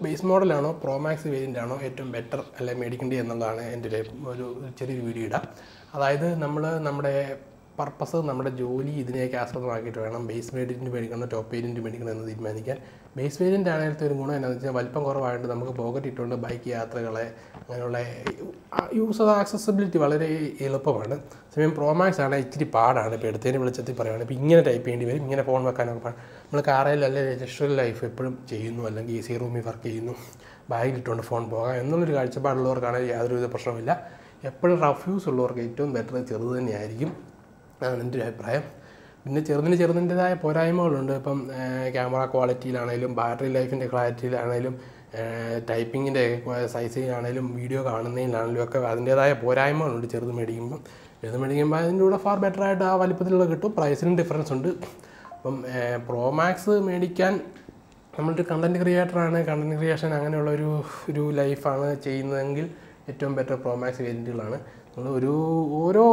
Base മോഡലാണോ pro max variant ആണോ ഏറ്റവും better അല്ലെങ്കിൽ മേടിക്കേണ്ടത് എന്നുള്ളതാണ് എൻ്റെ ഒരു ചെറിയൊരു വീഡിയോ ഇടാം. അതായത് നമ്മുടെ പർപ്പസ് നമ്മുടെ ജോലി ഇതിനെയൊക്കെ ആസ്പദമാക്കിയിട്ട് വേണം ബേസ് വേരിയൻറ്റ് മേടിക്കണോ ടോപ്പ് വേരിയൻറ്റ് മേടിക്കണോ എന്ന് തീരുമാനിക്കാൻ. ബേസ് വേരിയൻ്റ് ആണെങ്കിലത്തെ ഒരു ഗുണം എന്താണെന്ന് വെച്ചാൽ വലിപ്പം കുറവായതുകൊണ്ട് നമുക്ക് പോക്കറ്റ് ഇട്ടുകൊണ്ട് ബൈക്ക് യാത്രകളെ അങ്ങനെയുള്ള യൂസർ ആക്സസിബിലിറ്റി വളരെ എളുപ്പമാണ്. സമയം പ്രോ മാക്സ് ആണ് ഇച്ചിരി പാടാണ്. ഇപ്പോൾ എടുത്തതിന് വെളിച്ചത്തിൽ പറയുകയാണ്, ഇപ്പോൾ ഇങ്ങനെ ടൈപ്പ് ചെയ്യേണ്ടി വരും, ഇങ്ങനെ ഫോൺ വെക്കാനൊക്കെ പാടാണ്. നമ്മൾ കാറിൽ അല്ലെങ്കിൽ രജിസ്റ്റർ ലൈഫ് എപ്പോഴും ചെയ്യുന്നു, അല്ലെങ്കിൽ AC റൂമിൽ വർക്ക് ചെയ്യുന്നു, ബാഗിലിട്ടുകൊണ്ട് ഫോൺ പോകാം എന്നുള്ളൊരു കാഴ്ചപ്പാടുള്ളവർക്കാണെങ്കിൽ യാതൊരുവിധ പ്രശ്നമില്ല. എപ്പോഴും റഫ് യൂസ് ഉള്ളവർക്ക് ഏറ്റവും ബെറ്റർ ചെറുത് തന്നെയായിരിക്കും, അതാണ് എൻ്റെ ഒരു അഭിപ്രായം. പിന്നെ ചെറുതിൻ്റെതായ പോരായ്മകളുണ്ട്. ഇപ്പം ക്യാമറ ക്വാളിറ്റിയിലാണെങ്കിലും ബാറ്ററി ലൈഫിൻ്റെ ക്ലാരിറ്റിയിലാണെങ്കിലും ടൈപ്പിങ്ങിൻ്റെ സൈസിലാണെങ്കിലും വീഡിയോ കാണുന്നതിലാണെങ്കിലും ഒക്കെ അതിൻ്റേതായ പോരായ്മകളുണ്ട്. ചെറുത് മേടിക്കുമ്പോൾ അതിൻ്റെ കൂടെ ഫാർ ബെറ്ററായിട്ട് ആ വലിപ്പത്തിലുള്ള കിട്ടും. പ്രൈസിനും ഡിഫറൻസ് ഉണ്ട്. അപ്പം പ്രോ മാക്സ് മേടിക്കാൻ നമ്മളൊരു കണ്ടൻറ്റ് ക്രിയേറ്ററാണ്, കണ്ടൻറ്റ് ക്രിയേഷൻ അങ്ങനെയുള്ള ഒരു ലൈഫാണ് ചെയ്യുന്നതെങ്കിൽ ഏറ്റവും ബെറ്റർ പ്രോ മാക്സ് വേരിയൻറ്റുകളാണ്. നിങ്ങൾ ഓരോ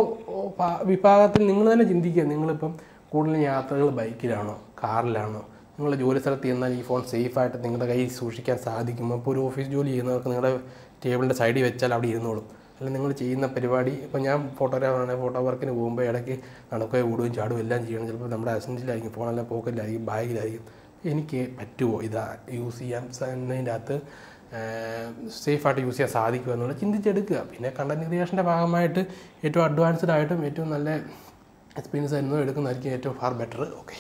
വിഭാഗത്തിൽ നിങ്ങൾ തന്നെ ചിന്തിക്കുക. നിങ്ങളിപ്പം കൂടുതൽ യാത്രകൾ ബൈക്കിലാണോ കാറിലാണോ? നിങ്ങളുടെ ജോലി സ്ഥലത്ത് ചെന്നാൽ ഈ ഫോൺ സേഫായിട്ട് നിങ്ങളുടെ കയ്യിൽ സൂക്ഷിക്കാൻ സാധിക്കുമോ? ഇപ്പോൾ ഒരു ഓഫീസ് ജോലി ചെയ്യുന്നവർക്ക് നിങ്ങളുടെ ടേബിളിൻ്റെ സൈഡിൽ വെച്ചാൽ അവിടെ ഇരുന്നോളും. അല്ലെങ്കിൽ നിങ്ങൾ ചെയ്യുന്ന പരിപാടി, ഇപ്പോൾ ഞാൻ ഫോട്ടോഗ്രാഫറാണെങ്കിൽ ഫോട്ടോ വർക്കിന് പോകുമ്പോൾ ഇടയ്ക്ക് നടക്കുകയും ഓടുകയും ചാടുകയും എല്ലാം ചെയ്യണം. ചിലപ്പോൾ നമ്മുടെ അസെൻറ്റിലായിരിക്കും, ഫോണെല്ലാം പോക്കറ്റിലായിരിക്കും, ബാഗിലായിരിക്കും. എനിക്ക് പറ്റുമോ ഇതാ യൂസ് ചെയ്യാൻ എന്നതിൻ്റെ അകത്ത് സേഫായിട്ട് യൂസ് ചെയ്യാൻ സാധിക്കുമോ എന്നുള്ളത് ചിന്തിച്ചെടുക്കുക. പിന്നെ കണ്ടൻറ്റ് ക്രിയേഷൻ്റെ ഭാഗമായിട്ട് ഏറ്റവും അഡ്വാൻസ്ഡ് ആയിട്ടും ഏറ്റവും നല്ല എക്സ്പീരിയൻസ് ആയിരുന്നു എടുക്കുന്നതായിരിക്കും ഏറ്റവും ഫാർ ബെറ്റർ. ഓക്കെ.